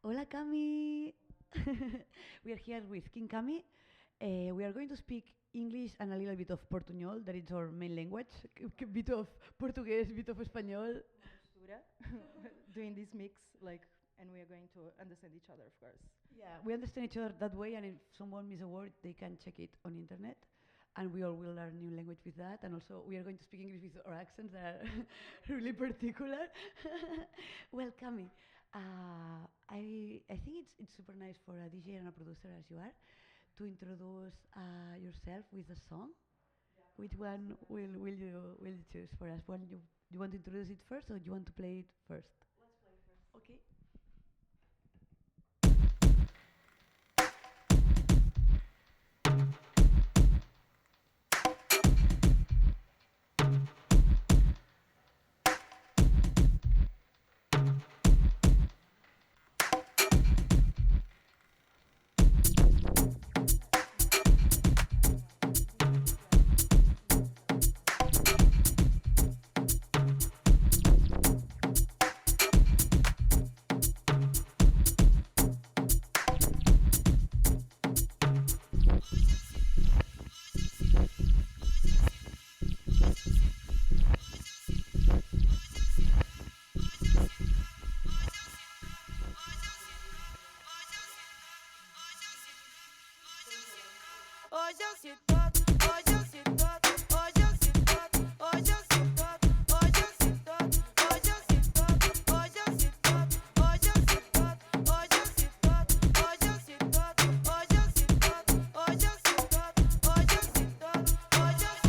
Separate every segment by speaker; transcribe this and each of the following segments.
Speaker 1: Hola, Cami. We are here with King Cami. We are going to speak English and a little bit of Portuñol, that is our main language. A bit of Portuguese, bit of Español.
Speaker 2: Mistura, doing this mix, and we are going to understand each other, of course.
Speaker 1: Yeah, we understand each other that way, and if someone misses a word, they can check it on internet. And we all will learn new language with that. And also, we are going to speak English with our accents that are really particular. Well, Cami, I think it's super nice for a DJ and a producer as you are to introduce yourself with a song. Which one will you choose for us? One you want to introduce it first, or you want to play it first?
Speaker 2: Let's play first.
Speaker 1: Okay.
Speaker 3: Hoje eu se todo, hoje eu se todo, hoje eu se todo, hoje eu se todo, hoje eu se todo, hoje eu se todo, hoje eu se todo, hoje eu se todo, hoje eu se todo, hoje eu se todo, hoje eu se todo, hoje eu se todo, hoje eu se todo, hoje eu se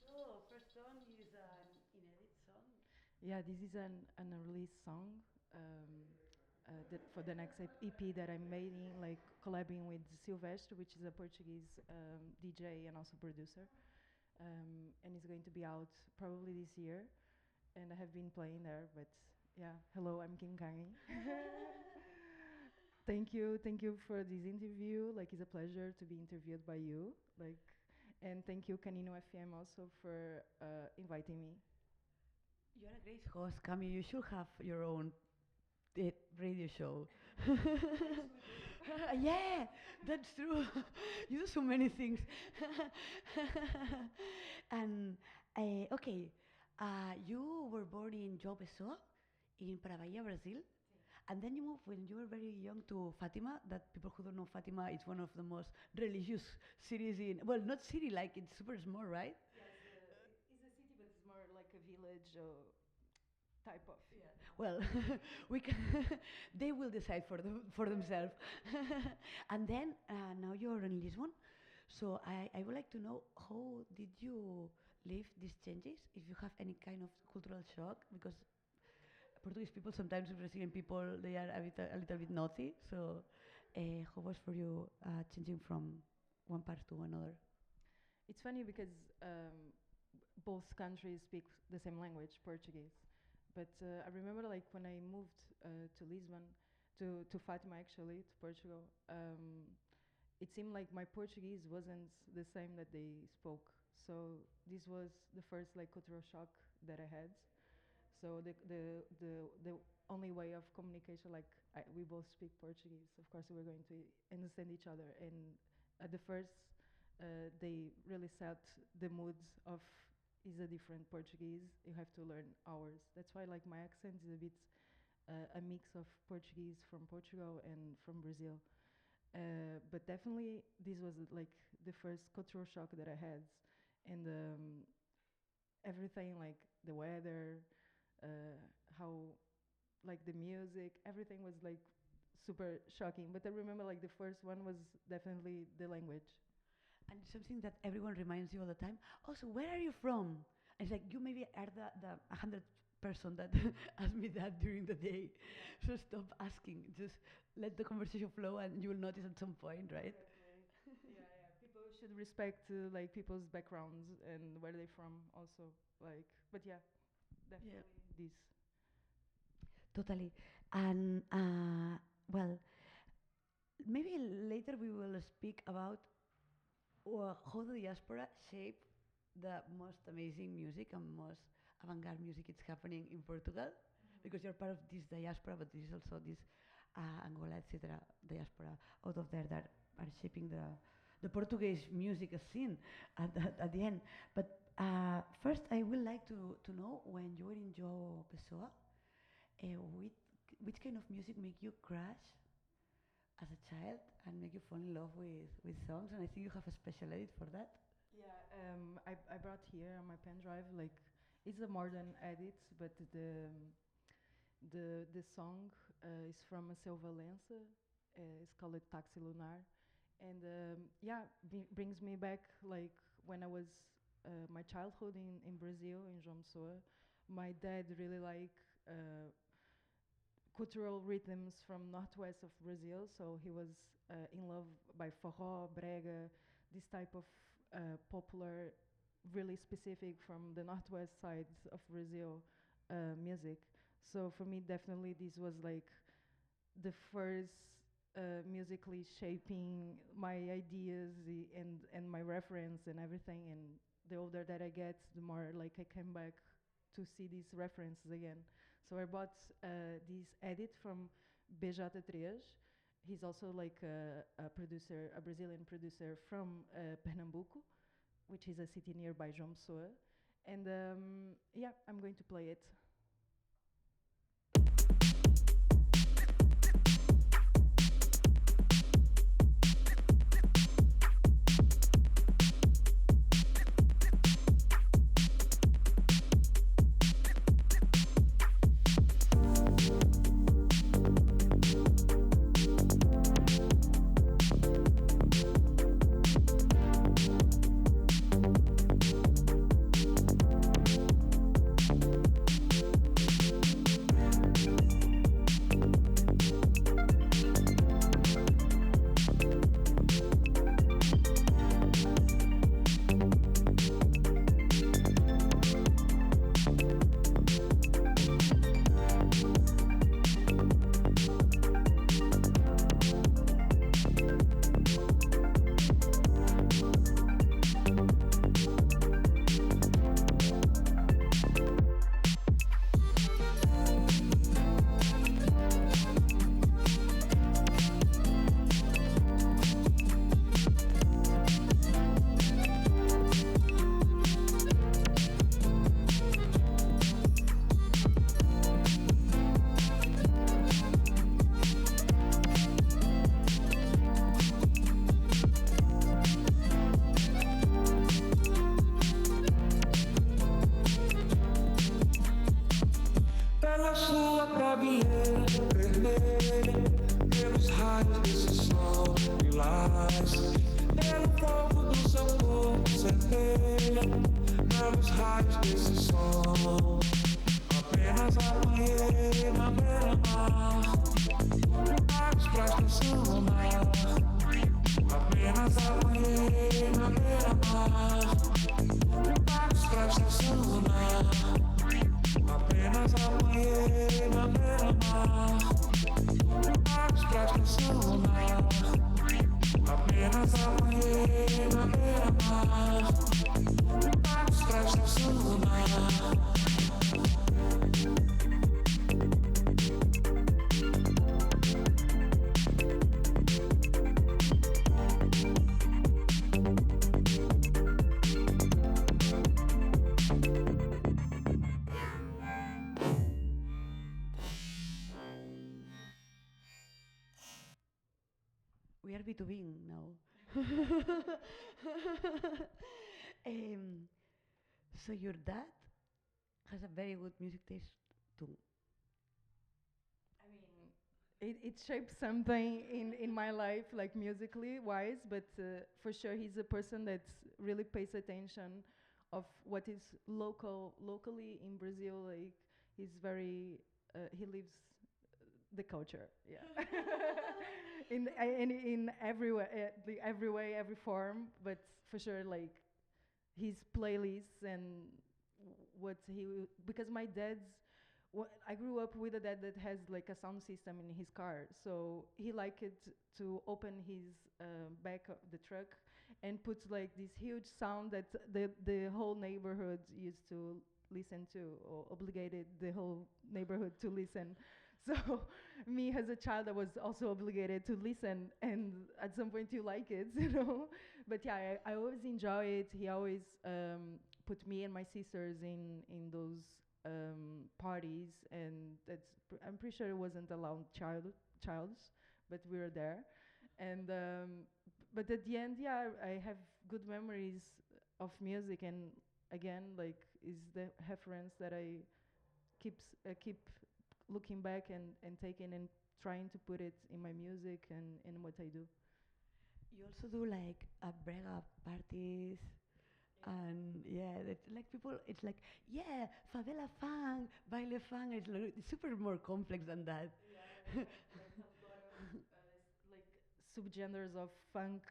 Speaker 1: So, first song is an inedit song.
Speaker 2: Yeah, this is an unreleased song um, that for the next EP that I'm making, like collabing with Silvestre, which is a Portuguese DJ and also producer, and it's going to be out probably this year. And I have been playing there, but yeah, hello, I'm King Kangi. Thank you for this interview. Like, it's a pleasure to be interviewed by you. And thank you, Canino FM, also for inviting me.
Speaker 1: You are a great host, Cami. You should have your own radio show. Yeah, that's true. You do so many things. And okay, you were born in João Pessoa, in Paraíba, Brazil. And then you moved when you were very young to Fatima. That people who don't know Fatima, it's one of the most religious cities in. Well, not city, like it's super small, right?
Speaker 2: Yeah, it's a city, but it's more like a village type of.
Speaker 1: Yeah. Well, we can. They will decide for themselves. And then now you're in Lisbon, so I would like to know how did you live these changes? If you have any kind of cultural shock, because Portuguese people sometimes Brazilian people they are a little bit naughty. So how was for you changing from one part to another?
Speaker 2: It's funny because both countries speak the same language, Portuguese, But I remember like when I moved to Lisbon, to Fatima actually, to Portugal, it seemed like my Portuguese wasn't the same that they spoke. So this was the first like cultural shock that I had. So the only way of communication, like we both speak Portuguese, of course we're going to understand each other. And at the first, they really set the moods of is a different Portuguese. You have to learn ours. That's why like my accent is a bit a mix of Portuguese from Portugal and from Brazil. But definitely this was like the first cultural shock that I had, and everything like the weather, how like the music, everything was like super shocking. But I remember like the first one was definitely the language.
Speaker 1: And something that everyone reminds you all the time. Also, where are you from? It's like you maybe are the 100th person that asked me that during the day. So stop asking. Just let the conversation flow, and you will notice at some point, right?
Speaker 2: Yeah, yeah. People should respect like people's backgrounds and where they're from also. Like, but yeah, definitely this.
Speaker 1: Totally. And well, maybe later we will speak about how the diaspora shape the most amazing music and most avant-garde music it's happening in Portugal, because you're part of this diaspora, but there is also this Angola, etc. diaspora out of there that are shaping the Portuguese music scene at the end. But first, I would like to know, when you were in Joe Pessoa, which, which kind of music make you crush as a child and make you fall in love with songs? And I think you have a special edit for that.
Speaker 2: Yeah, I brought here on my pen drive like it's a modern edit, but the song is from a Silva Lença. It's called Taxi Lunar, and yeah, brings me back like when I was my childhood in Brazil in João Pessoa. My dad really like cultural rhythms from northwest of Brazil, so he was in love by forró, brega, this type of popular, really specific from the northwest sides of Brazil music. So for me, definitely this was like the first musically shaping my ideas and my reference and everything. And the older that I get, the more like I came back to see these references again. So I bought this edit from BJ3. He's also like a producer, a Brazilian producer from Pernambuco, which is a city nearby João Pessoa. And yeah, I'm going to play it.
Speaker 4: Apenas
Speaker 3: Apenas apanhei na beira-mar, barcos pra esquecer o mar. Apenas apanhei na beira-mar, barcos pra esquecer o mar.
Speaker 1: We are B2B now. um, so your dad has a very good music taste too.
Speaker 2: I mean, it shaped something in my life, like musically wise, but for sure he's a person that really pays attention of what is locally in Brazil. Like he's very, he lives the culture, yeah. In every way, every way, every form, but for sure, like his playlists and what because my dad's I grew up with a dad that has like a sound system in his car, so he liked it to open his back of the truck and put like this huge sound that the whole neighborhood used to listen to, or obligated the whole neighborhood to listen. So me as a child, I was also obligated to listen, and at some point you like it, you know. But yeah, I always enjoy it. He always put me and my sisters in those parties, and I'm pretty sure it wasn't allowed childs, but we were there, and but at the end, yeah, I have good memories of music, and again, like is the reference that I keep looking back and taking and trying to put it in my music and in what I do.
Speaker 1: You also do like a brega parties, and yeah, that's like people. It's like yeah, favela funk, baile funk. It's super more complex than that.
Speaker 2: Like a lot of like subgenres of funk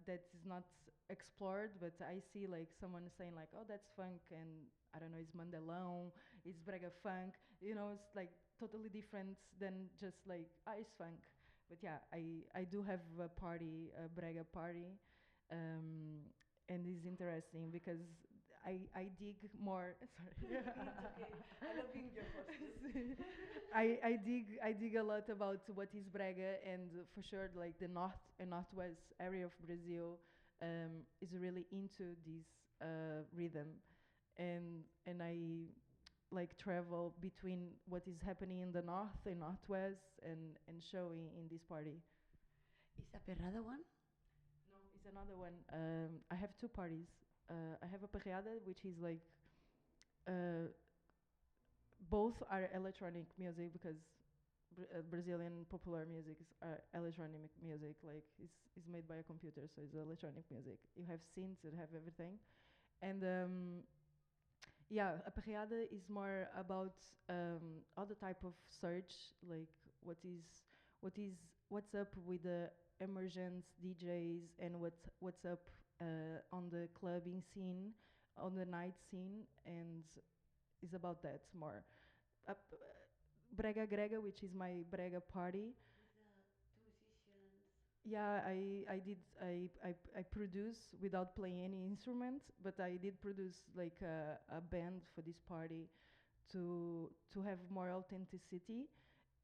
Speaker 2: that is not explored, but I see like someone saying like, oh, that's funk, and I don't know, it's Mandelão, it's brega funk. You know, it's like totally different than just like ice funk. But yeah, I do have a party, a brega party, um, and it's interesting because I dig more. Sorry.
Speaker 1: I love being your hostess.
Speaker 2: I dig a lot about what is brega, and for sure like the north and northwest area of Brazil is really into this rhythm, and I like travel between what is happening in the north and northwest and showing in this party.
Speaker 1: Is a perrada one?
Speaker 2: No, it's another one. I have two parties. I have a perreada, which is like uh, both are electronic music because Brazilian popular music is electronic music. Like it's made by a computer, so it's electronic music. You have synths, you have everything, and yeah, a perreada is more about other type of search, like what is what is what's up with the emergence DJs and what's up on the clubbing scene, on the night scene, and is about that more. Uh, Brega Grega, which is my Brega party. Yeah, I produce without playing any instrument, but I did produce like a band for this party to have more authenticity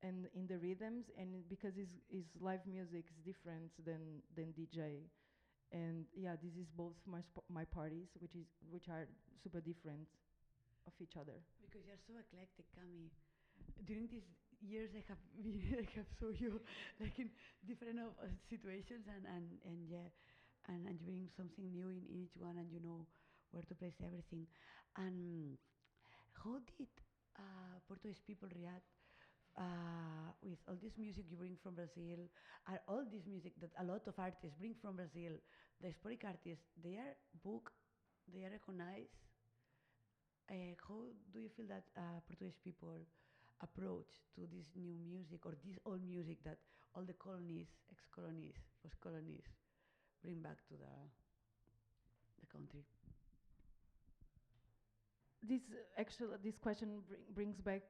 Speaker 2: and in the rhythms, and because is live music is different than DJ. And yeah, this is both my parties, which are super different of each other.
Speaker 1: Because you're so eclectic, Cami. During these years, I have I have saw you like in different situations, and yeah, and you bring something new in each one, and you know where to place everything. And how did Portuguese people react with all this music you bring from Brazil, and all this music that a lot of artists bring from Brazil? The historic artists, they are booked, they are recognized. How do you feel that Portuguese people approach to this new music or this old music that all the colonies, ex-colonies, post-colonies bring back to the country?
Speaker 2: This question brings back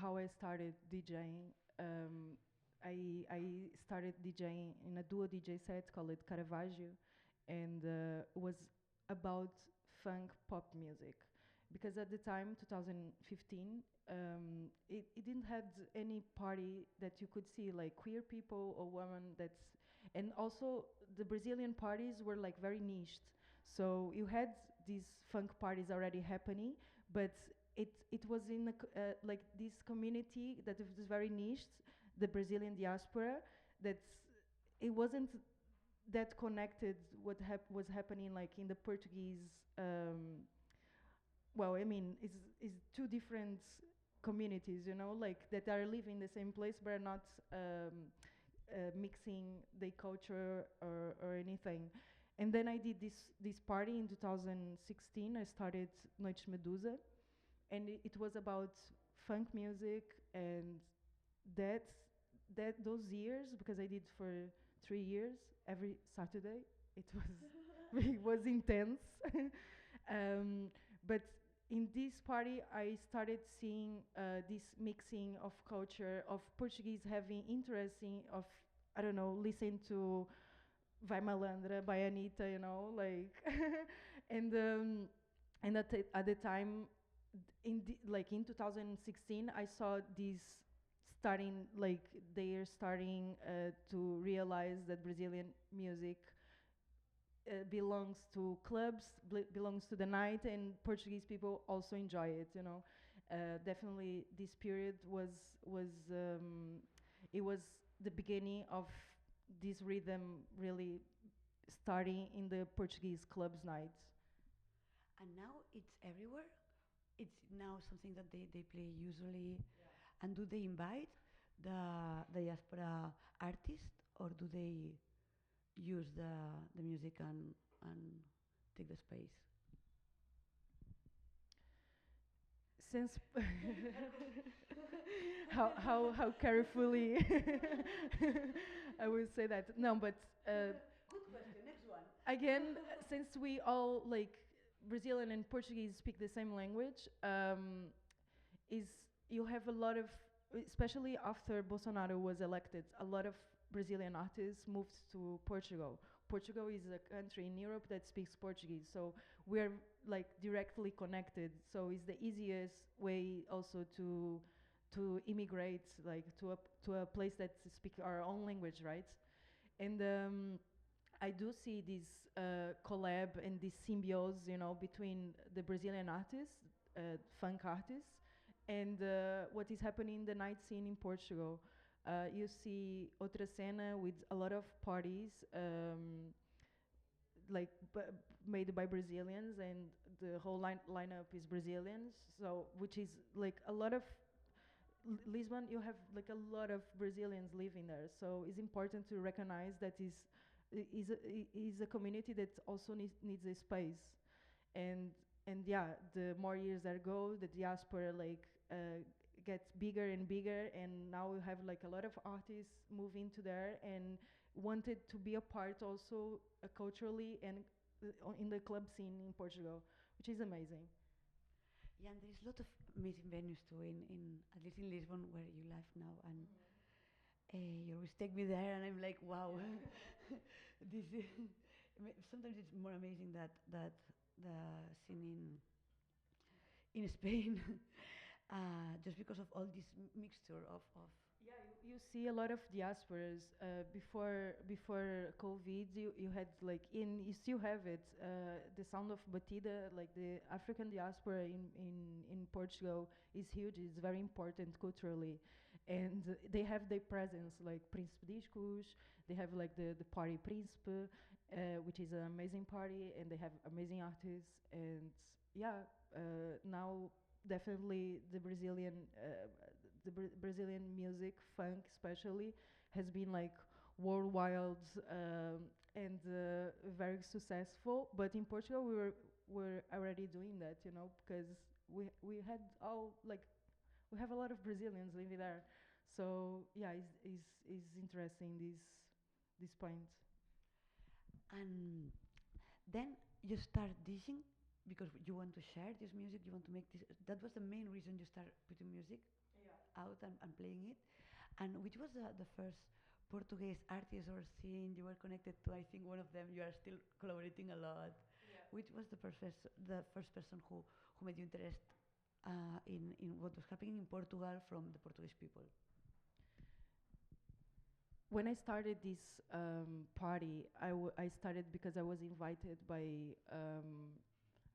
Speaker 2: how I started DJing. Um, I started DJing in a duo DJ set called Caravaggio, and it was about funk pop music, because at the time 2015, it didn't had any party that you could see like queer people or women and also the Brazilian parties were like very niched. So you had these funk parties already happening, but it was in like this community that was very niched, the Brazilian diaspora. That's it wasn't that connected was happening like in the Portuguese. Well, I mean, it's two different communities, you know, like that are living in the same place but are not mixing the culture or anything. And then I did this party in 2016. I started Noites Medusa, and it was about funk music, and that those years, because I did for 3 years every Saturday. It was it was intense. um, but in this party, I started seeing this mixing of culture of Portuguese having interesting of, I don't know, listen to Vai Malandra by Anitta, you know, like, and at the time, like in 2016, I saw these starting, like they're starting to realize that Brazilian music belongs to clubs, belongs to the night, and Portuguese people also enjoy it. You know, definitely this period was it was the beginning of this rhythm really starting in the Portuguese clubs nights.
Speaker 1: And now it's everywhere. It's now something that they play usually. And do they invite the diaspora artist, or do they use the music and take the space?
Speaker 2: Since how carefully I would say that. No, but
Speaker 1: Good question. Next one.
Speaker 2: again, since we all like Brazilian and Portuguese speak the same language, is you have a lot of, especially after Bolsonaro was elected, a lot of Brazilian artists moved to Portugal. Portugal is a country in Europe that speaks Portuguese, so we're like directly connected. So it's the easiest way also to immigrate, like to a place that speak our own language, right? And I do see this collab and this symbiosis, you know, between the Brazilian artists, funk artists, and what is happening in the night scene in Portugal. You see Outra Cena with a lot of parties, like made by Brazilians, and the whole lineup is Brazilians. So, which is like a lot of Lisbon, you have like a lot of Brazilians living there. So it's important to recognize that is a community that also needs a space, and yeah, the more years that go, the diaspora like gets bigger and bigger, and now we have like a lot of artists moving to there and wanted to be a part also culturally and in the club scene in Portugal, which is amazing.
Speaker 1: Yeah, and there's a lot of amazing venues too in at least in Lisbon where you live now, and you always take me there, and I'm like, wow, this is sometimes it's more amazing that the scene in Spain, just because of all this mixture of.
Speaker 2: Yeah, you see a lot of diasporas. Before COVID, you had like you still have it. The sound of batida, like the African diaspora in Portugal, is huge. It's very important culturally, and they have their presence. Like Príncipe Discos, they have like the party Príncipe, which is an amazing party, and they have amazing artists. And yeah, now definitely the Brazilian music, funk especially, has been like worldwide and very successful. But in Portugal, we were already doing that, you know, because we had all like we have a lot of Brazilians living there. So yeah, is interesting this point.
Speaker 1: And then you start dishing because you want to share this music, you want to make this. That was the main reason you start putting music out and playing it. And which was the first Portuguese artist or scene you were connected to? I think one of them you are still collaborating a lot. Which was the first person who made you interest in what was happening in Portugal from the Portuguese people?
Speaker 2: When I started this party, I started because I was invited by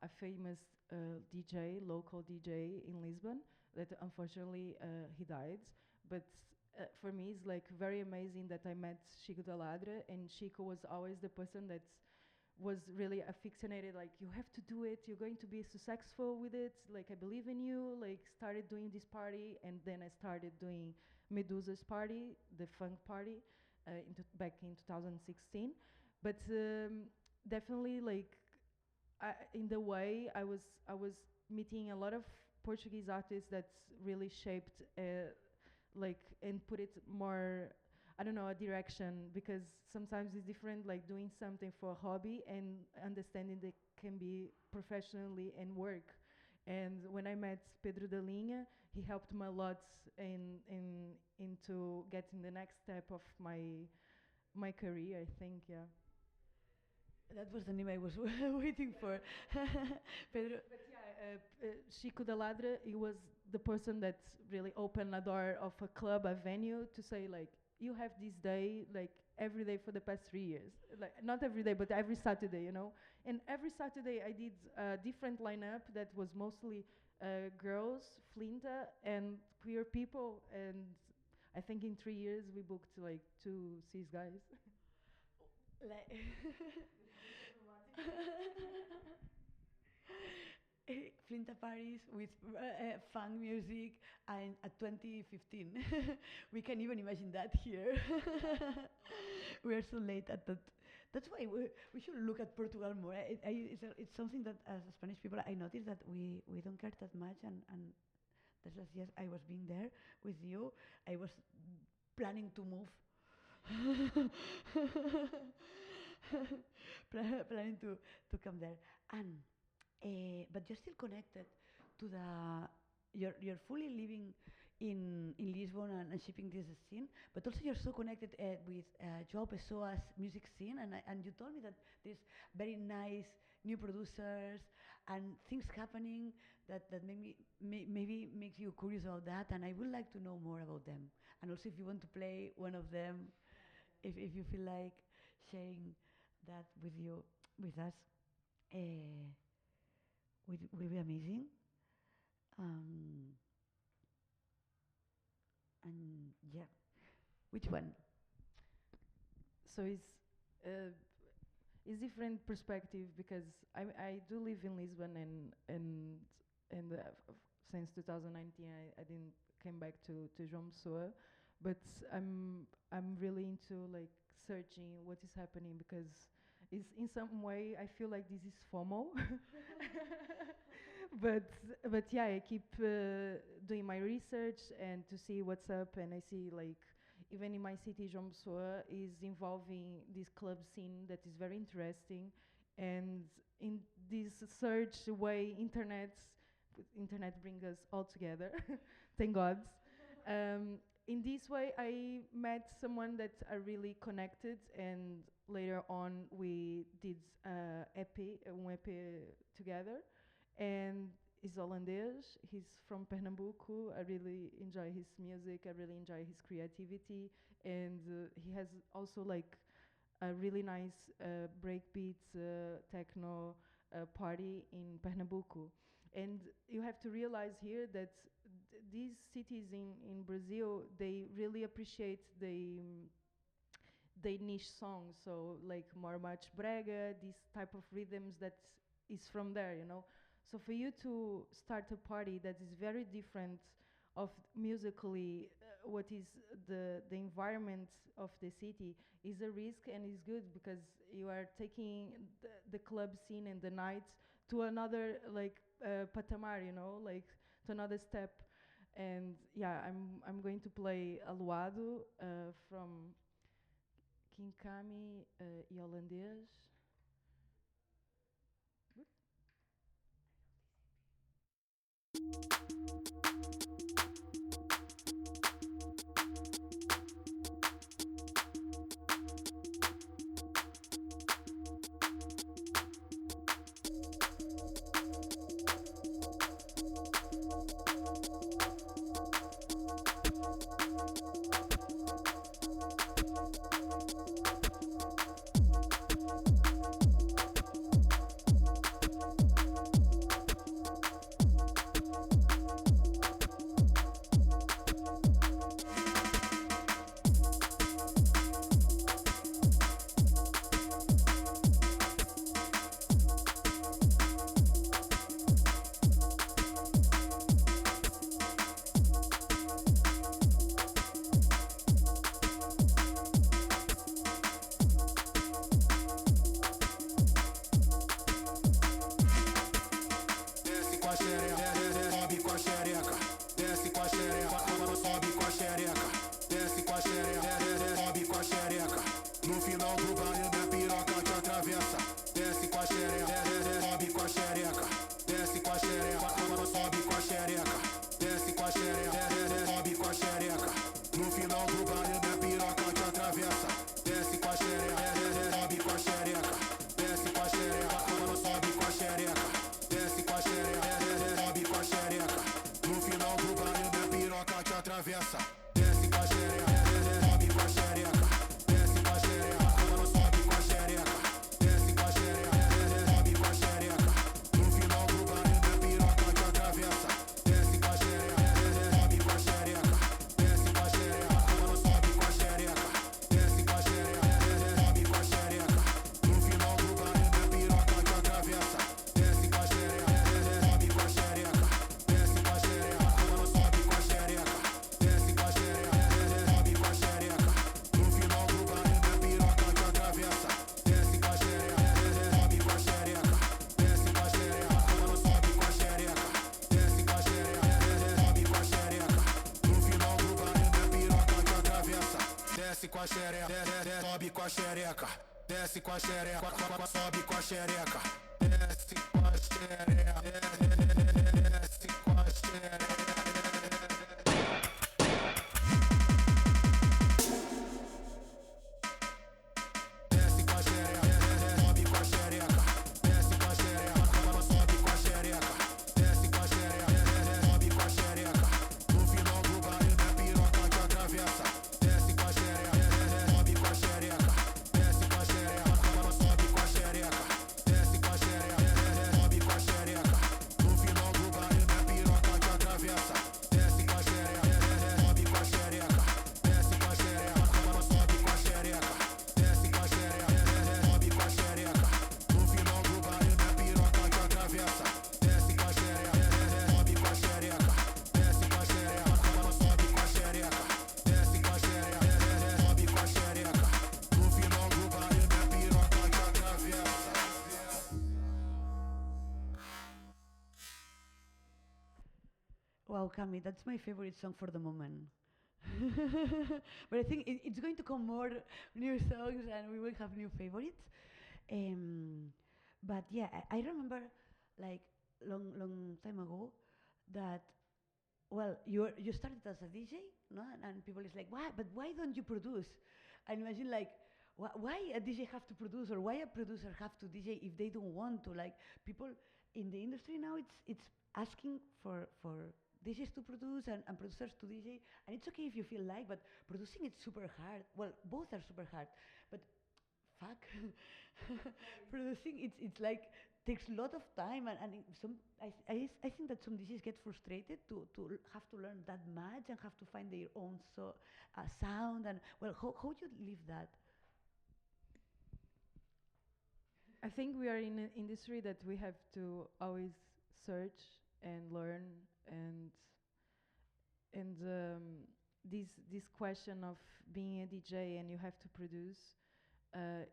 Speaker 2: a famous DJ, local DJ in Lisbon, that unfortunately he died. But for me, it's like very amazing that I met Chico da Ladra, and Chico was always the person that was really aficionated, like, you have to do it, you're going to be successful with it, like, I believe in you, like, started doing this party, and then I started doing Medusa's party, the funk party, back in 2016. But definitely, like, in the way I was meeting a lot of Portuguese artists that's really shaped, like, and put it more, I don't know, a direction, because sometimes it's different, like doing something for a hobby and understanding that can be professionally and work. And when I met Pedro da Linha, he helped me a lot into getting the next step of my career, I think, yeah.
Speaker 1: That was the name I was waiting for. Pedro.
Speaker 2: But yeah, Chico da Ladra, he was the person that really opened a door of a club, a venue, to say, like, you have this day, like, every day for the past 3 years. Like, not every day, but every Saturday, you know. And every Saturday I did a different lineup that was mostly girls, Flinta, and queer people. And I think in 3 years we booked like 2 cis guys.
Speaker 1: Flinta Paris with funk music and at 2015. We can even imagine that here. We are so late at that. That's why we should look at Portugal more. It's something that as Spanish people I noticed that we don't care that much, and that's last year I was being there with you. I was planning to move. Planning to come there, and but you're still connected to the. You're fully living in Lisbon and shipping this scene, but also you're so connected with João Pessoa's music scene, and you told me that there's very nice new producers and things happening that maybe makes you curious about that, and I would like to know more about them, and also if you want to play one of them, if you feel like sharing that with us, will be amazing. And yeah, which one?
Speaker 2: So it's different perspective, because I do live in Lisbon, and since 2019 I didn't came back to João Pessoa, but I'm really into like searching what is happening, because it's in some way I feel like this is FOMO. but yeah, I keep doing my research and to see what's up, and I see like even in my city, João Pessoa is involving this club scene that is very interesting, and in this search way, internet brings us all together. Thank God. In this way, I met someone that I really connected, and later on we did EP together, and he's Holandese. He's from Pernambuco. I really enjoy his music. I really enjoy his creativity, and he has also like a really nice breakbeat techno party in Pernambuco. And you have to realize here that these cities in Brazil, they really appreciate the niche songs, so like more much brega, this type of rhythms that is from there, you know. So for you to start a party that is very different of musically what is the environment of the city is a risk, and is good, because you are taking the club scene and the nights to another like patamar, you know, like to another step. And yeah, I'm going to play Aluado from Kinkami e Holandês.
Speaker 4: Desce com a xereca, sobe com a xereca. Desce com a xereca, sobe com a xereca. Desce com a xereca, sobe com a xereca. No final do baile minha piroca te atravessa. Desce com a xereca, sobe com a xereca. Desce com a xereca, sobe com a xereca. Desce com a xereca, sobe com a xereca. No final do baile minha piroca te atravessa. Desce com a xereca, sobe com a xereca. Desce com a xereca, sobe com a xereca. Desce com a xereca, sobe com a xereca. No final do baile minha piroca te atravessa. Desce com a xereca, sobe com a xereca. Desce com a xereca, sobe com a xereca. Desce com a xereca, sobe com a xereca. No final do baile minha piroca te atravessa. Desce com a xereca, sobe com a xereca. Desce com a xereca, sobe com a xereca. Desce com a xereca, sobe com a xereca. No final do baile minha piroca te atravessa. Desce com a xereca, sobe com a xereca. Desce com a xereca, sobe com a xereca. Desce com a xereca, sobe com a xereca. No final do baile minha piroca te atravessa. Desce com a xereca, sobe com a xereca. Desce com a xereca, sobe com a xereca. Desce com a xereca, sobe com a xereca. No final do baile minha piroca te atravessa. Desce com a xereca, sobe com a xereca. Desce com a xereca, sobe com a xereca. Desce com a xereca, desce com a xereca. Desce com a xereca, sobe com a xereca. Desce com a xereca, sobe com a xereca. Desce com a xereca, sobe com a xereca. No final do baile minha piroca te atravessa. Desce com a xereca, sobe com a xereca. Desce com a xereca, sobe com a xereca. Desce com a xereca, sobe com a xereca. No final do baile minha piroca te atravessa. Desce com a xereca, sobe com a xereca. Desce com a xereca, sobe com a xereca. Desce com a xereca, sobe com a xereca. No final do baile minha piroca te atravessa. Desce com a xereca, sobe com a xereca. Desce com a xereca, sobe com a xereca. Desce com a xereca, sobe com a xereca. No final do baile minha piroca te atravessa.
Speaker 1: Wow, Cami, that's my favorite song for the moment. But I think it's going to come more new songs and we will have new favorites. But yeah, I remember like long time ago that you started as a DJ, no? And people is like, why? But why don't you produce? And imagine like, why a DJ have to produce or why a producer have to DJ if they don't want to? Like people in the industry now, it's asking for DJs to produce and producers to DJ, and it's okay if you feel like, but producing it's super hard. Well, both are super hard, but fuck, producing it's like takes a lot of time and I think that some DJs get frustrated to have to learn that much and have to find their own sound and well how do you live that?
Speaker 2: I think we are in an industry that we have to always search and learn and this question of being a DJ and you have to produce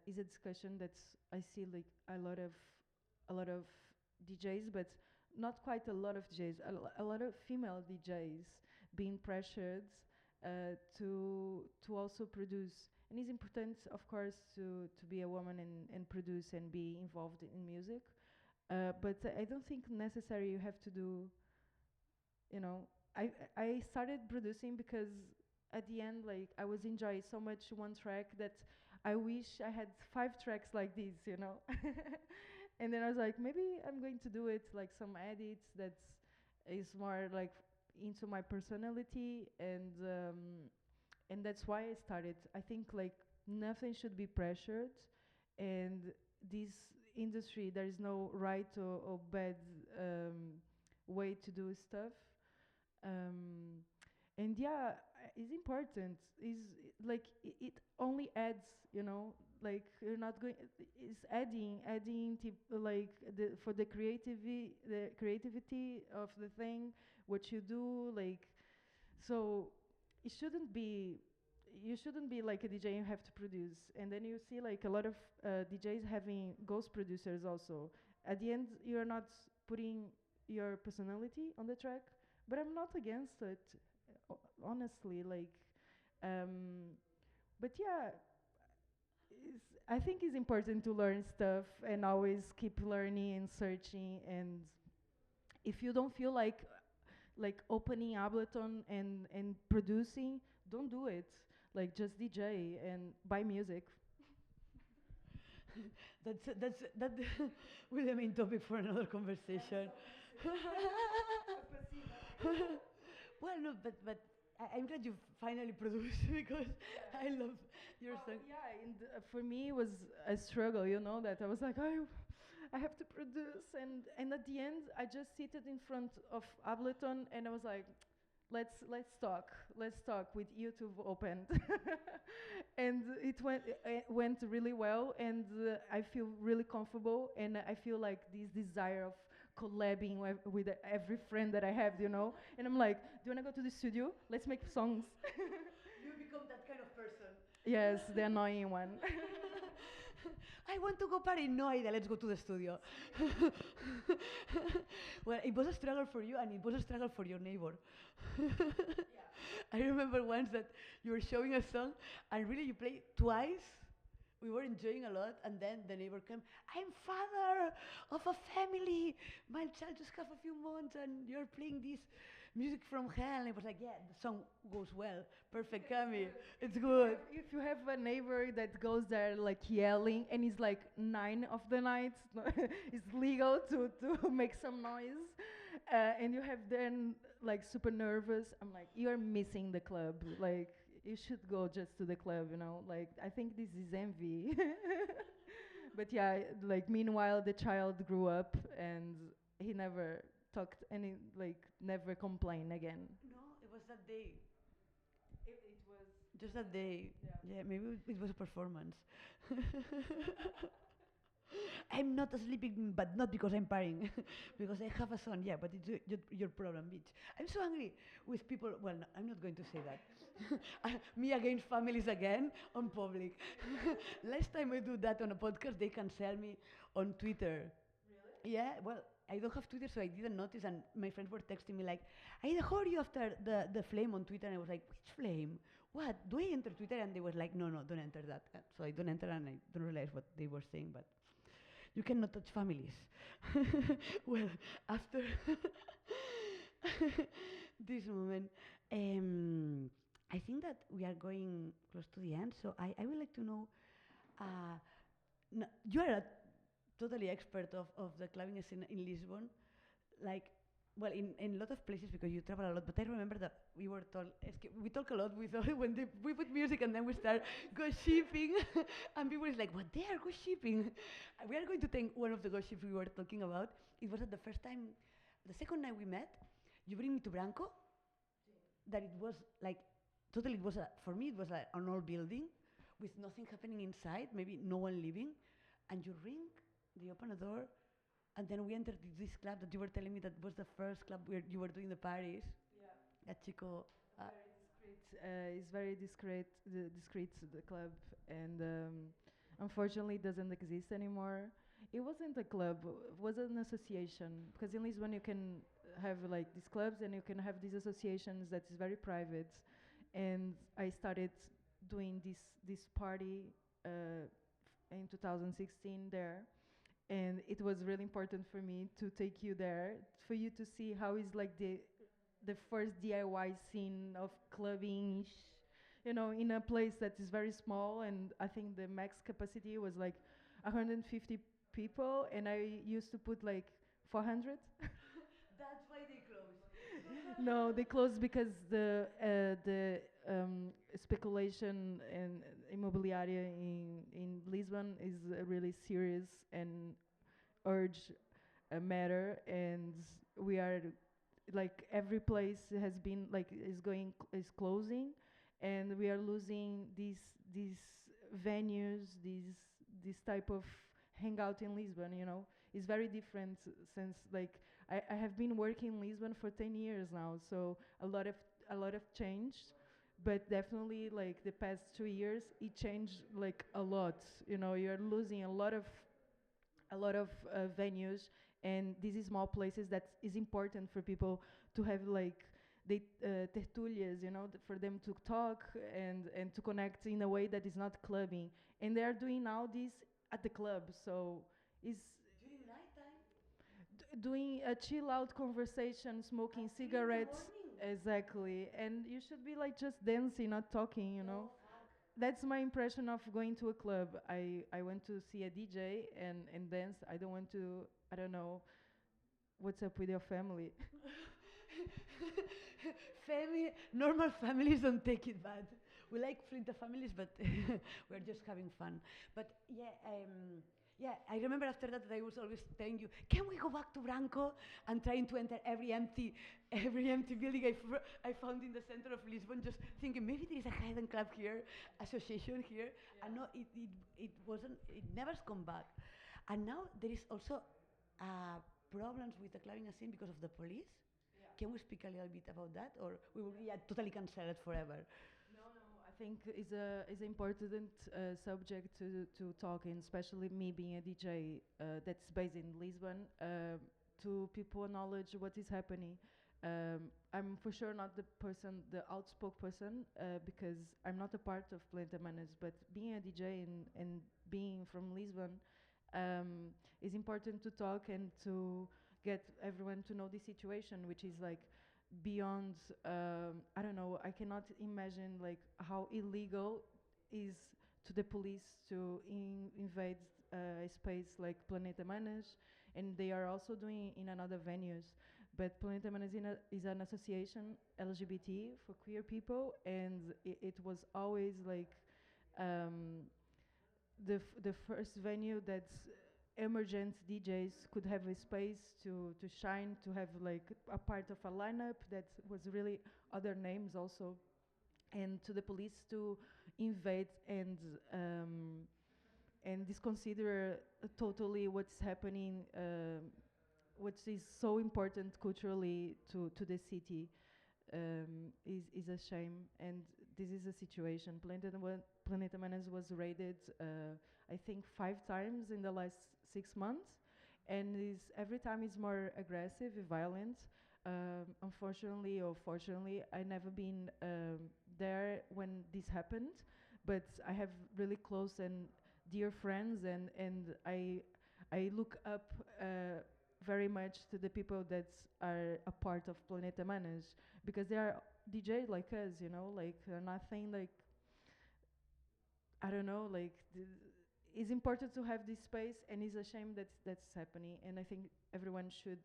Speaker 2: is a discussion that I see like a lot of DJs, but not quite a lot of DJs, a lot of female DJs being pressured to also produce. And it's important, of course, to be a woman and produce and be involved in music. But I don't think necessarily you have to do you know, I started producing because at the end, like, I was enjoying so much one track that I wish I had 5 tracks like this, you know. And then I was like, maybe I'm going to do it like some edits that's is more like into my personality, and that's why I started. I think like nothing should be pressured, and this industry there is no right or bad way to do stuff. Um, and yeah, it's important. Is like it only adds, you know. Like you're not going. It's adding to like for the creativity of the thing, what you do, like so it shouldn't be you shouldn't be like a DJ you have to produce. And then you see like a lot of DJs having ghost producers also. At the end you're not putting your personality on the track, but I'm not against it, honestly, like but yeah, I think it's important to learn stuff and always keep learning and searching. And if you don't feel like opening Ableton and producing, don't do it. Like just DJ and buy music.
Speaker 1: That will be the main topic for another conversation. Well, no, but I'm glad you finally produced because I love your song.
Speaker 2: Yeah, and for me it was a struggle, you know, that I was like, I have to produce, and at the end I just seated in front of Ableton and I was like, let's talk with YouTube opened. And it went really well, and I feel really comfortable, and I feel like this desire of collabing with every friend that I have, you know. And I'm like, do you want to go to the studio? Let's make songs.
Speaker 1: You become that kind of person.
Speaker 2: Yes, the annoying one.
Speaker 1: I want to go party. No, Aïda, let's go to the studio. Well, it was a struggle for you, and it was a struggle for your neighbor. I remember once that you were showing a song, and really you played twice. We were enjoying a lot, and then the neighbor came. I'm father of a family. My child just have a few months, and you're playing this music from hell. And I was like, yeah, the song goes well. Perfect, Cami. It's good.
Speaker 2: If you have a neighbor that goes there like yelling and it's like 9 of the night, it's legal to make some noise, and you have then like super nervous. I'm like, you're missing the club. Like you should go just to the club, you know. Like I think this is envy. But yeah, like meanwhile the child grew up and he never talked any, like never complained again.
Speaker 1: No, it was that day.
Speaker 2: It was
Speaker 1: Just that day.
Speaker 2: Yeah.
Speaker 1: Yeah, maybe it was a performance. I'm not sleeping, but not because I'm partying, because I have a son. Yeah, but it's your problem, bitch. I'm so angry with people. Well, no, I'm not going to say that. Me against families again on public. Last time I do that on a podcast, they cancel me on Twitter. Really? Yeah. Well, I don't have Twitter, so I didn't notice. And my friends were texting me like, "Aïda, how are you after the flame on Twitter?" And I was like, "Which flame? What? Do I enter Twitter?" And they were like, "No, don't enter that." So I don't enter, and I don't realize what they were saying, but. You cannot touch families. Well, after this moment, I think that we are going close to the end. So I would like to know, you are a totally expert of the clubbing scene in Lisbon. Like, well, in a lot of places because you travel a lot, but I remember that we were told, we talk a lot with when we put music and then we start gossiping, and people is like, what they are gossiping? We are going to take one of the gossips we were talking about. It was at the first time, the second night we met, you bring me to Branco, that it was like, totally, it was for me, it was like an old building with nothing happening inside, maybe no one living, and you ring, they open a door, and then we entered this club that you were telling me that was the first club where you were doing the parties.
Speaker 2: Yeah.
Speaker 1: That Chico.
Speaker 2: It's very discreet, the club, and unfortunately it doesn't exist anymore. It wasn't a club, it was an association, because in Lisbon you can have like these clubs and you can have these associations that is very private. And I started doing this party in 2016 there. And it was really important for me to take you there, for you to see how is like the the first DIY scene of clubbing, you know, in a place that is very small, and I think the max capacity was like 150 people, and I used to put like 400.
Speaker 1: That's why they close.
Speaker 2: No, they closed because the speculation and immobiliaria in Lisbon is a really serious and urge matter, and we are like every place has been like is closing, and we are losing these venues, this type of hangout in Lisbon. You know, it's very different since like I have been working in Lisbon for 10 years now, so a lot of changed, but definitely like the past 2 years it changed like a lot. You know, you're losing a lot of venues, and these is small places that is important for people to have like the tertulias, you know, for them to talk and to connect in a way that is not clubbing, and they are doing now this at the club, so is
Speaker 1: During nighttime?
Speaker 2: doing a chill out conversation, smoking
Speaker 1: At 3 in the
Speaker 2: cigarettes.
Speaker 1: morning?
Speaker 2: Exactly, and you should be like just dancing, not talking, you know.
Speaker 1: Oh, fuck.
Speaker 2: That's my impression of going to a club. I went to see a DJ and dance. I don't want to, I don't know, what's up with your family?
Speaker 1: Normal families don't take it bad. We like Flinta families, but we're just having fun. But yeah, I remember after that I was always telling you, can we go back to Branco, and trying to enter every empty building I found in the center of Lisbon, just thinking maybe there is a hidden club here, association here, and no, it wasn't. It never's come back, and now there is also problems with the clubbing scene because of the police. Can we speak a little bit about that, or we will be totally cancelled forever?
Speaker 2: No, no, I think is an important subject to talk in, especially me being a DJ that's based in Lisbon, to people knowledge what is happening. I'm for sure not the outspoken person, because I'm not a part of Planta Manas, but being a DJ and being from Lisbon, is important to talk and to get everyone to know the situation, which is like beyond. I don't know. I cannot imagine like how illegal is to the police to invade a space like Planeta Manas, and they are also doing in another venues. But Planeta Manas is an association LGBT for queer people, and it was always like um, the first venue that emergent DJs could have a space to shine, to have like a part of a lineup that was really other names also, and to the police to invade and disconsider totally what's happening, what is so important culturally to the city, is a shame, and this is a situation. Planeta Manas was raided, I think 5 times in the last 6 months, and is every time is more aggressive, violent. Unfortunately or fortunately, I never been there when this happened, but I have really close and dear friends, and I look up very much to the people that are a part of Planeta Manas, because they are DJ like us, you know, like nothing like, I don't know, like it's important to have this space, and it's a shame that that's happening, and I think everyone should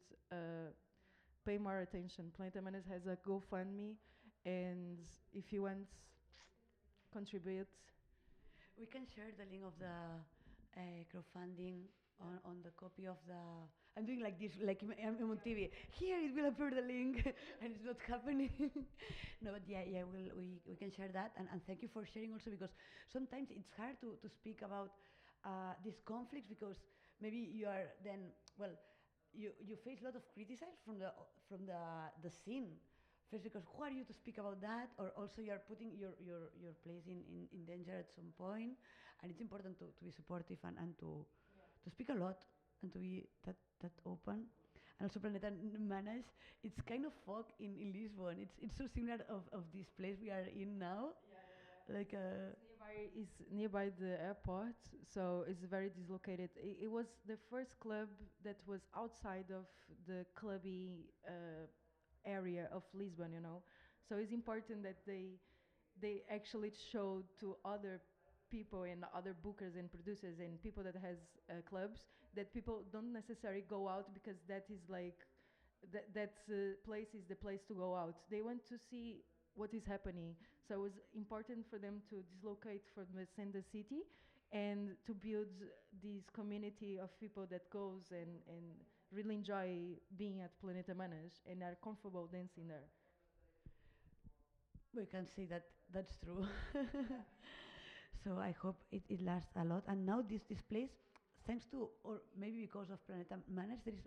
Speaker 2: pay more attention. Planeta Manas has a GoFundMe, and if you want contribute.
Speaker 1: We can share the link of the crowdfunding on the copy of the. I'm doing like this, like I'm on TV. Here it will appear the link, and it's not happening. No, but yeah, we can share that, and thank you for sharing also, because sometimes it's hard to speak about these conflicts, because maybe you are then, well, you face a lot of criticism from the scene. First, because who are you to speak about that, or also you are putting your place in danger at some point, and it's important to be supportive and to speak a lot, and to be that open. And also Planeta Manas, it's kind of fog in Lisbon. It's so similar of this place we are in now. Like
Speaker 2: Nearby the airport, so it's very dislocated. It was the first club that was outside of the clubby area of Lisbon, you know. So it's important that they actually show to other people and other bookers and producers and people that has clubs that people don't necessarily go out because that is like that place is the place to go out. They want to see what is happening. So it was important for them to dislocate from the center city and to build this community of people that goes and really enjoy being at Planeta Manas and are comfortable dancing there.
Speaker 1: We can see that that's true. So I hope it lasts a lot. And now this place, thanks to, or maybe because of Planeta Manas, there is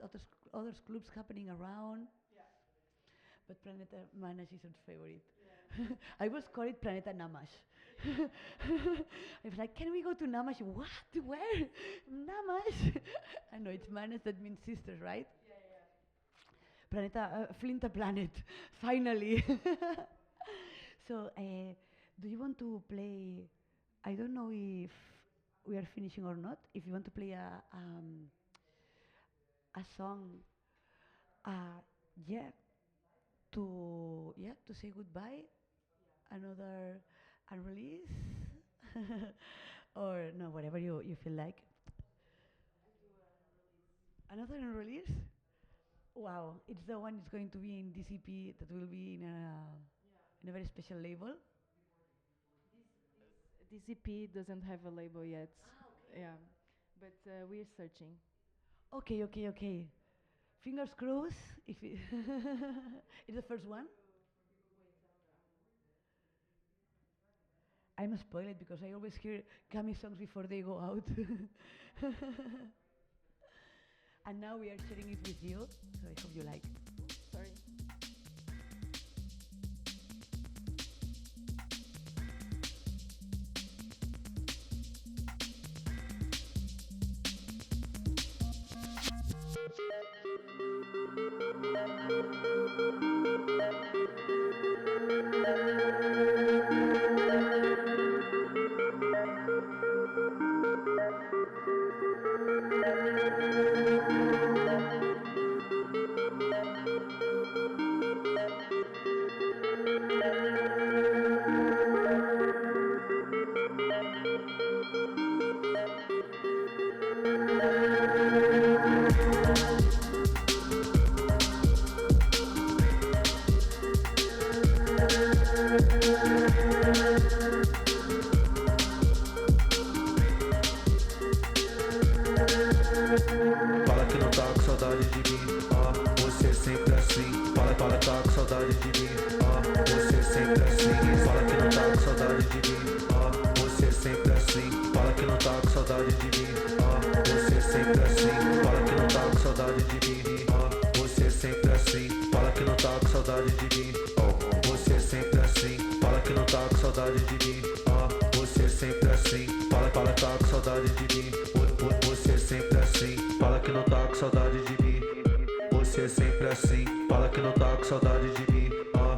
Speaker 1: other clubs happening around. But Planeta Manas is our favorite. I was called Planeta Namash. I was like, can we go to Namash? What? Where? Namash? I know it's Manas, that means sisters, right? Planeta, Flinta Planet, finally. So, do you want to play? I don't know if we are finishing or not. If you want to play a song, yeah, to say goodbye, another unreleased, or no, whatever you feel like. Another unreleased. Wow, it's the one that's going to be in DCP that will be in a very special label.
Speaker 2: DCP doesn't have a label yet. Yeah, but we're searching.
Speaker 1: Okay. Fingers crossed. If it it's the first one. I must spoil it because I always hear Cami songs before they go out. And now we are sharing it with you, so I hope you like.
Speaker 2: Sorry.
Speaker 5: Fala que não tá com saudade de mim, ó, você sempre assim. Fala que tá com saudade de mim, ó, você sempre assim. Fala que não tá com saudade de mim, ó, você sempre assim. Fala que não tá com saudade de mim, ó, você sempre assim. Fala que não tá com saudade de mim, ó, você sempre assim. Fala que não tá com saudade de mim, ó, você sempre assim. Fala que não tá com saudade de mim, ó, você sempre assim. Fala que tá com saudade de mim, você sempre assim. Fala que não tá com saudade de mim, você sempre assim. Fala que não tá com saudade de mim, ó.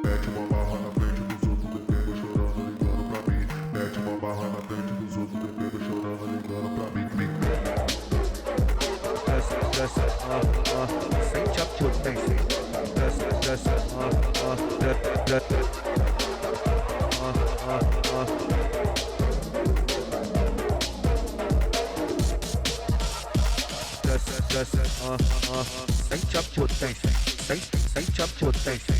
Speaker 4: Mete uma barra na frente dos outros, bebendo, chorando, ligando pra mim. Mete uma barra na frente dos outros, bebendo, chorando, ligando pra mim.
Speaker 5: Sente a potência. Sente a potência. Sente a potência. Sente a potência.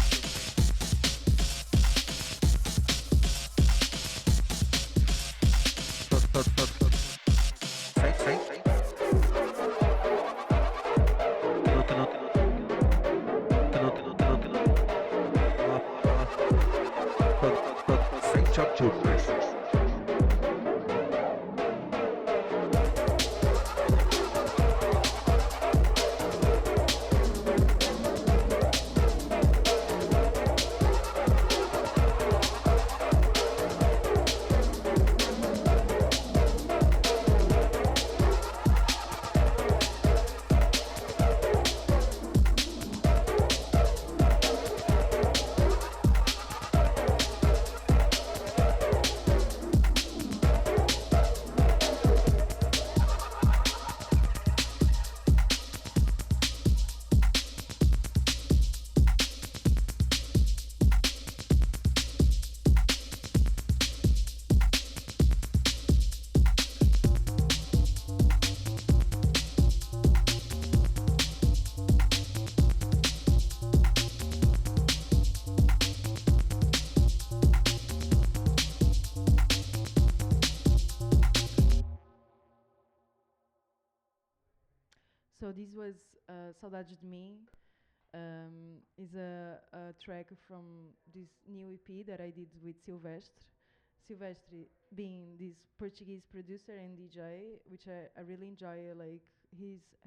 Speaker 2: So this was Saudades de Mim. Is a track from this new EP that I did with Silvestre. Silvestre being this Portuguese producer and DJ, which I really enjoy. Like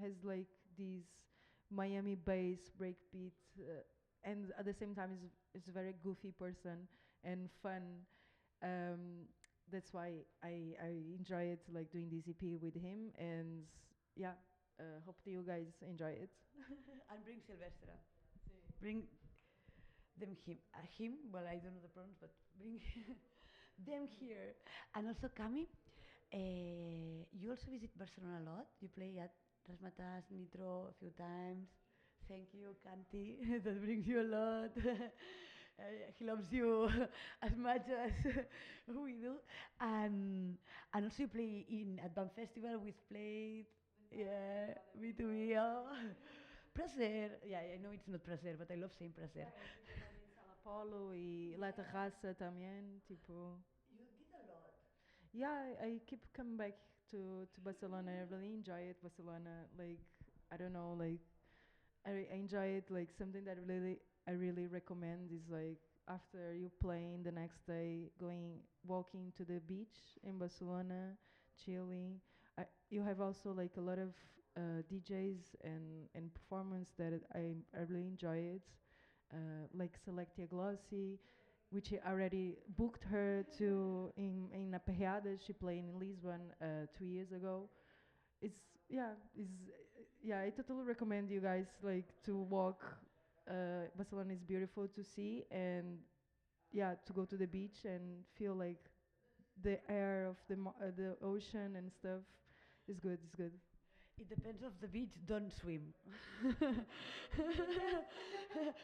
Speaker 2: has like this Miami bass breakbeat, and at the same time is a very goofy person and fun. That's why I enjoy it, like doing this EP with him, and yeah, hope that you guys enjoy it.
Speaker 1: And bring Silvestre. Bring him. Well, I don't know the pronouns, but bring them here. And also, Cami, you also visit Barcelona a lot. You play at Rasmatas, Nitro a few times. Thank you, Canti. That brings you a lot. He loves you as much as we do. And also you play at Bam Festival. We've played. Yeah, me too. Yeah. Prazer. Yeah, I know it's not prazer, but I love saying prazer.
Speaker 2: Sala Polo y La Terraza también, tipo.
Speaker 1: You did a lot.
Speaker 2: Yeah, I keep coming back to Barcelona. I really enjoy it, Barcelona. Like, I don't know, like, I enjoy it. Like, something that I really recommend is like after you playing the next day, walking to the beach in Barcelona, chilling. You have also like a lot of DJs and performance that I really enjoy it. Like Selectia Glossy, which I already booked her to in a Perreada. She played in Lisbon 2 years ago. It's yeah. I totally recommend you guys like to walk. Barcelona is beautiful to see, and yeah, to go to the beach and feel like the air of the ocean and stuff is good. It's good.
Speaker 1: It depends of the beach. Don't swim.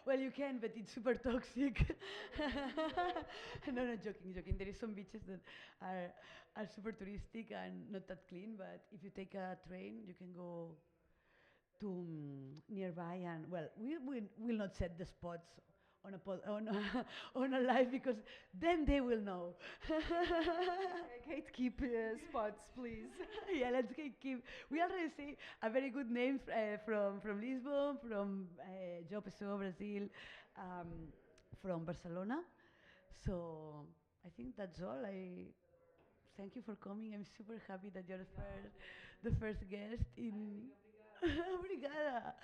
Speaker 1: Well, you can, but it's super toxic. No, joking. There is some beaches that are super touristic and not that clean. But if you take a train, you can go to nearby. And well, we will not set the spots on on a live because then they will know.
Speaker 2: Gatekeep spots, please.
Speaker 1: Yeah, let's keep. We already see a very good name from Lisbon, from João Pessoa, Brazil, from Barcelona. So I think that's all. I thank you for coming. I'm super happy that you're the first guest in. Obrigada,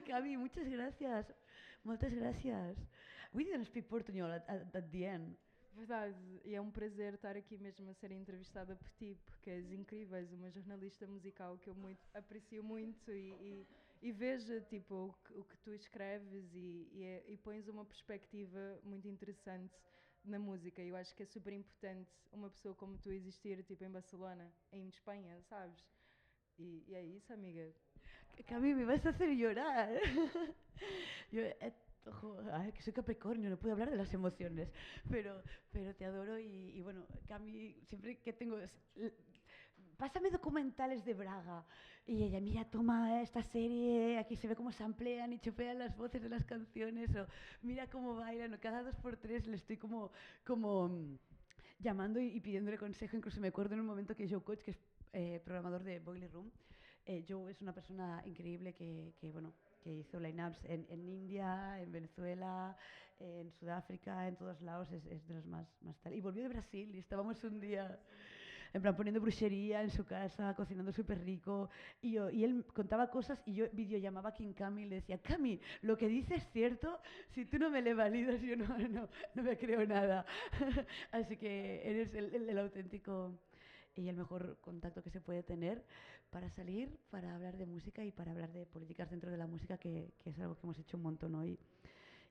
Speaker 1: Cami. Muchas gracias. Muchas gracias. We didn't speak Portuguese at the end.
Speaker 2: Verdade, e é um prazer estar aqui mesmo a ser entrevistada por ti, porque és incrível, és uma jornalista musical que eu aprecio muito e vejo tipo, o que tu escreves e pões uma perspectiva muito interessante na música. Eu acho que é super importante uma pessoa como tu existir tipo, em Barcelona, em Espanha, sabes? E é isso, amiga.
Speaker 1: Cami, me vas a hacer llorar. Yo, que soy Capricornio, no puedo hablar de las emociones, pero te adoro y bueno, Cami, siempre que tengo... Pásame documentales de Braga. Y ella, mira, toma esta serie, aquí se ve cómo se amplían y chopean las voces de las canciones, o mira cómo bailan, o cada 2x3 le estoy como llamando y pidiéndole consejo. Incluso me acuerdo en un momento que Joe Coach, que es programador de Boiler Room, Joe es una persona increíble que hizo line-ups en India, en Venezuela, en Sudáfrica, en todos lados, es de los más tal. Y volvió de Brasil y estábamos un día, en plan, poniendo brujería en su casa, cocinando súper rico, y él contaba cosas y yo videollamaba a King Cami y le decía, Cami, lo que dices es cierto, si tú no me le validas, yo no me creo nada. Así que eres el auténtico y el mejor contacto que se puede tener para salir, para hablar de música y para hablar de políticas dentro de la música, que es algo que hemos hecho un montón hoy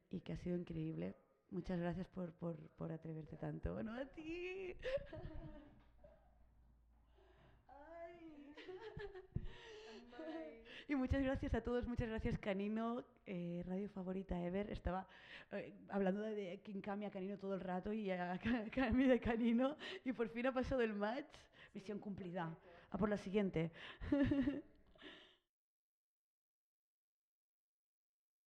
Speaker 1: y que ha sido increíble. Muchas gracias por atreverte tanto. Bueno, a ti. Ay. Y muchas gracias a todos, muchas gracias Canino, radio favorita ever. Estaba hablando de King Cami a Canino todo el rato y a Cami de Canino y por fin ha pasado el match. Misión cumplida. A por la siguiente.